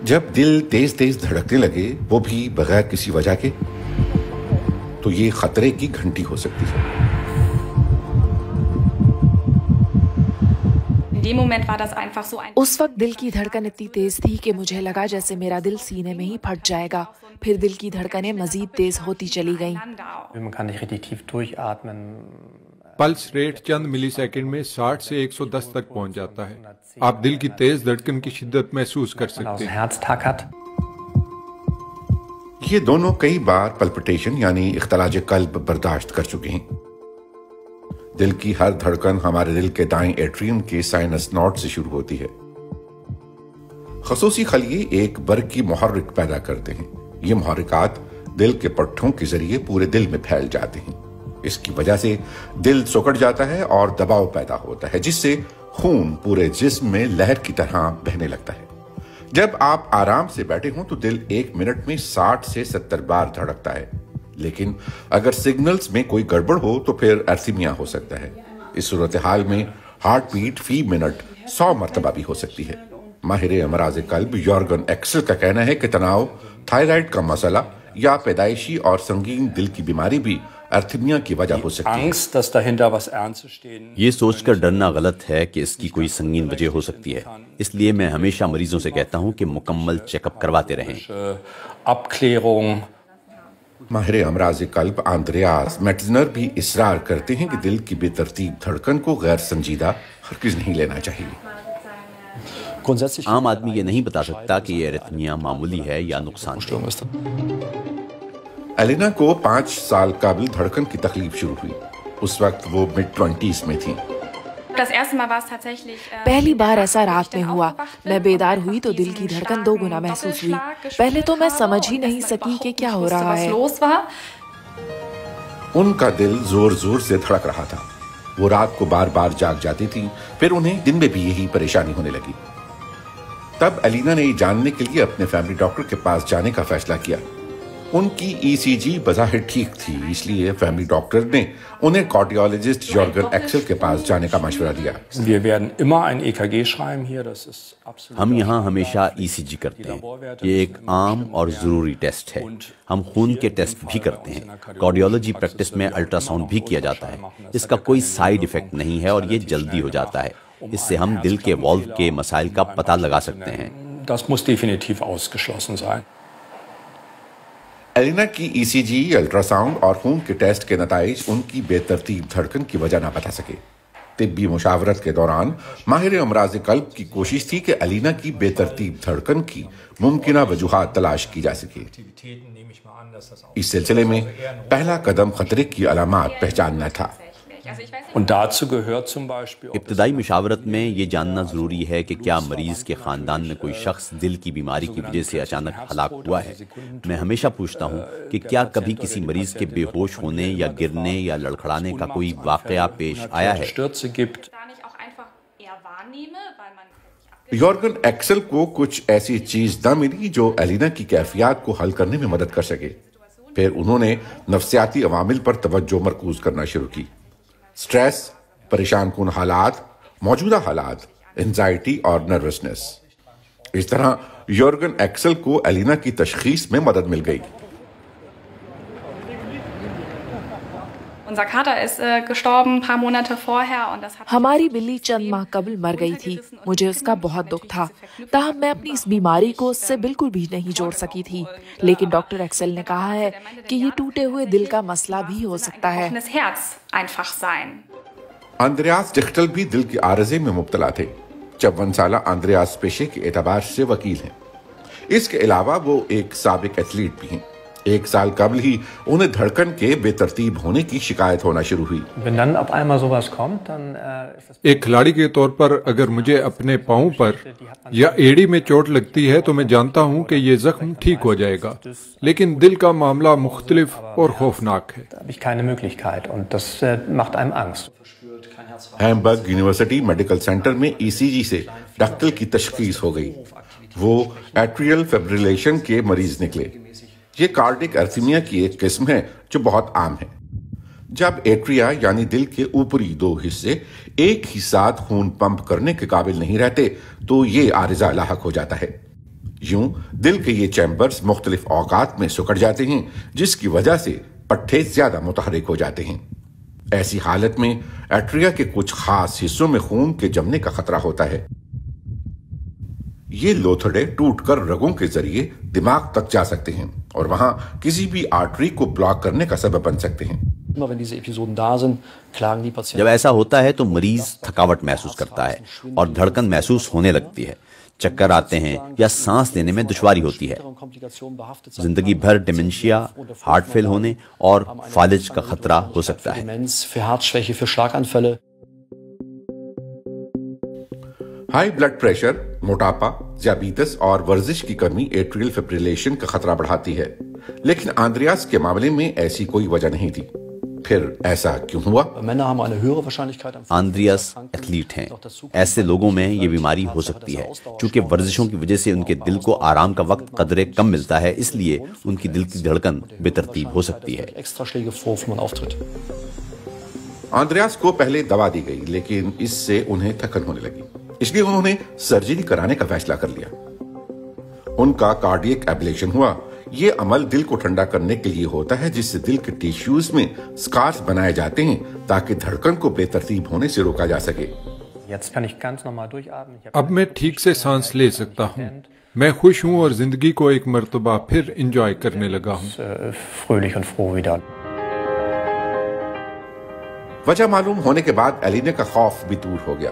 जब दिल तेज तेज धड़कने लगे, वो भी बगैर किसी वजह के, तो ये खतरे की घंटी हो सकती है। उस वक्त दिल की धड़कन इतनी तेज थी कि मुझे लगा जैसे मेरा दिल सीने में ही फट जाएगा। फिर दिल की धड़कनें मजीद तेज होती चली गईं। पल्स रेट चंद मिलीसेकंड में 60 से 110 तक पहुंच जाता है। आप दिल की तेज धड़कन की शिद्दत महसूस कर सकते हैं। ये दोनों कई बार पल्पिटेशन यानी इख्तलाज कल्ब बर्दाश्त कर चुके हैं। दिल की हर धड़कन हमारे दिल के दाएं एट्रियम के साइनस नॉड से शुरू होती है। खसूसी खलिए एक बर्ग की मुहर्रिक पैदा करते हैं। ये मुहर्रिकात दिल के पट्टों के जरिए पूरे दिल में फैल जाते हैं। इसकी वजह से दिल सिकुड़ जाता है और दबाव पैदा होता है, जिससे खून पूरे जिस्म में लहर की तरह बहने लगता है। जब आप आराम से बैठे हों तो दिल 1 मिनट में 60 से 70 बार धड़कता है, लेकिन अगर सिग्नल्स में कोई गड़बड़ हो तो फिर एर्थीमिया हो सकता है। इस सूरत हाल में हार्ट बीट फी मिनट 100 मरतबा भी हो सकती है। माहिर अमराज कल्ब यॉर्गन एक्सेल का कहना है कि तनाव, थायराइड का मसला या पैदाइशी और संगीन दिल की बीमारी भी एर्थीमिया की वजह हो सकती है। ये सोचकर डरना गलत है कि इसकी कोई संगीन वजह हो सकती है। इसलिए मैं हमेशा मरीजों से कहता हूं कि मुकम्मल चेकअप करवाते रहें। माहिर अमराज कल्ब आंद्रेयास मेटजनर भी इसरार करते हैं कि दिल की बेतरतीब धड़कन को गैर संजीदा हरगिज़ नहीं लेना चाहिए। आम आदमी ये नहीं बता सकता कि ये एरिथमिया मामूली है या नुकसानदेह। एलिना को 5 साल काबिल धड़कन की तकलीफ शुरू हुई। उस वक्त वो मिड-20s में थी। पहली बार ऐसा रात में हुआ। मैं बेदार हुई तो दिल की धड़कन 2 गुना महसूस हुई। पहले तो मैं समझ ही नहीं सकी कि क्या हो रहा है। उनका दिल जोर जोर से धड़क रहा था। वो रात को बार बार जाग जाती थी, फिर उन्हें दिन में भी यही परेशानी होने लगी। तब एलिना ने जानने के लिए अपने फैमिली डॉक्टर के पास जाने का फैसला किया। उनकी ईसीजी बज़ाहिर ठीक थी, इसलिए फैमिली डॉक्टर ने उन्हें कार्डियोलॉजिस्ट यॉर्गन एक्सेल के पास जाने का मशवरा दिया। हम यहाँ हमेशा ईसीजी करते हैं। ये एक आम और ज़रूरी टेस्ट है। हम खून के टेस्ट भी करते हैं। कार्डियोलॉजी प्रैक्टिस में अल्ट्रासाउंड भी किया जाता है। इसका कोई साइड इफेक्ट नहीं है और ये जल्दी हो जाता है। इससे हम दिल के वॉल्व के मसाइल का पता लगा सकते हैं। एलिना की ईसीजी, अल्ट्रासाउंड और खून के टेस्ट के नताइज उनकी बेतरतीब धड़कन की वजह न बता सके। तिब्बी मुशावरत के दौरान माहिर अमराज कल्ब की कोशिश थी कि एलिना की बेतरतीब धड़कन की मुमकिना वजूहात तलाश की जा सके। इस सिलसिले में पहला कदम खतरे की अलामात पहचानना था। इब्तदाई मुशावरत में ये जानना ज़रूरी है कि क्या मरीज के ख़ानदान में कोई शख्स दिल की बीमारी की वजह से अचानक हलाक हुआ है। मैं हमेशा पूछता हूँ कि क्या कभी किसी मरीज के बेहोश होने या गिरने या लड़खड़ाने का कोई वाक़या पेश आया है। यॉर्गन एक्सेल को कुछ ऐसी चीज न मिली जो एलिना की कैफियत को हल करने में मदद कर सके। फिर उन्होंने नफ्सियाती अवामिल पर तवज्जो मरकूज करना शुरू की। स्ट्रेस, परेशान कुन हालात, मौजूदा हालात, एंजाइटी और नर्वसनेस। इस तरह यॉर्गन एक्सेल को एलिना की तशखीस में मदद मिल गई। हमारी बिल्ली चंद माह कबल मर गई थी। मुझे उसका बहुत दुख था। ताहम मैं अपनी इस बीमारी को उससे बिल्कुल भी नहीं जोड़ सकी थी। लेकिन डॉक्टर एक्सेल ने कहा है कि ये टूटे हुए दिल का मसला भी हो सकता है। आंद्रेयास डिख्टल भी दिल के आरजे में मुब्तला थे। 54 साला आंद्रेयास पेशे के एतबार से वकील हैं। इसके अलावा वो एक साबिक एथलीट भी हैं। 1 साल कबल ही उन्हें धड़कन के बेतरतीब होने की शिकायत होना शुरू हुई। एक खिलाड़ी के तौर पर अगर मुझे अपने पाँव पर या एड़ी में चोट लगती है तो मैं जानता हूं कि ये जख्म ठीक हो जाएगा, लेकिन दिल का मामला मुख्तलिफ और खौफनाक है। हैम्बर्ग यूनिवर्सिटी मेडिकल सेंटर में ईसीजी से डक्टल की तशखीस हो गई। वो एट्रियल फिब्रिलेशन के मरीज निकले। ये कार्डिक एर्थीमिया की एक किस्म है जो बहुत आम है। जब एट्रिया यानी दिल के ऊपरी 2 हिस्से एक ही साथ खून पंप करने के काबिल नहीं रहते तो ये आरिजा लाहक हो जाता है। यूं दिल के ये चैम्बर्स मुख्तलिफ औकात में सिकुड़ जाते हैं, जिसकी वजह से पट्टे ज्यादा मुतहरिक हो जाते हैं। ऐसी हालत में एट्रिया के कुछ खास हिस्सों में खून के जमने का खतरा होता है। ये लोथड़े टूटकर रगों के जरिए दिमाग तक जा सकते हैं और वहां किसी भी आर्टरी को ब्लॉक करने का सबब बन सकते हैं। जब ऐसा होता है तो मरीज थकावट महसूस करता है और धड़कन महसूस होने लगती है, चक्कर आते हैं या सांस लेने में दुश्वारी होती है। जिंदगी भर डिमेंशिया, हार्ट फेल होने और फालिज का खतरा हो सकता है। हाई ब्लड प्रेशर, मोटापा, diabetes और वर्जिश की कमी एट्रियल फिब्रिलेशन का खतरा बढ़ाती है, लेकिन आंद्रियास के मामले में ऐसी कोई वजह नहीं थी। फिर ऐसा क्यों हुआ? आंद्रियास एथलीट हैं। ऐसे लोगों में ये बीमारी हो सकती है क्योंकि वर्जिशों की वजह से उनके दिल को आराम का वक्त कदरे कम मिलता है, इसलिए उनकी दिल की धड़कन बेतरतीब हो सकती है। आंद्रियास को पहले दवा दी गई, लेकिन इससे उन्हें थकन होने लगी, इसलिए उन्होंने सर्जरी कराने का फैसला कर लिया। उनका कार्डियक एब्लेशन हुआ। ये अमल दिल को ठंडा करने के लिए होता है, जिससे दिल के टिश्यूज में स्कार्स बनाए जाते हैं ताकि धड़कन को बेतरतीब होने से रोका जा सके। अब मैं ठीक से सांस ले सकता हूँ। मैं खुश हूँ और जिंदगी को एक मर्तबा फिर एंजॉय करने लगा हूँ। वजह मालूम होने के बाद एलिना का खौफ भी दूर हो गया।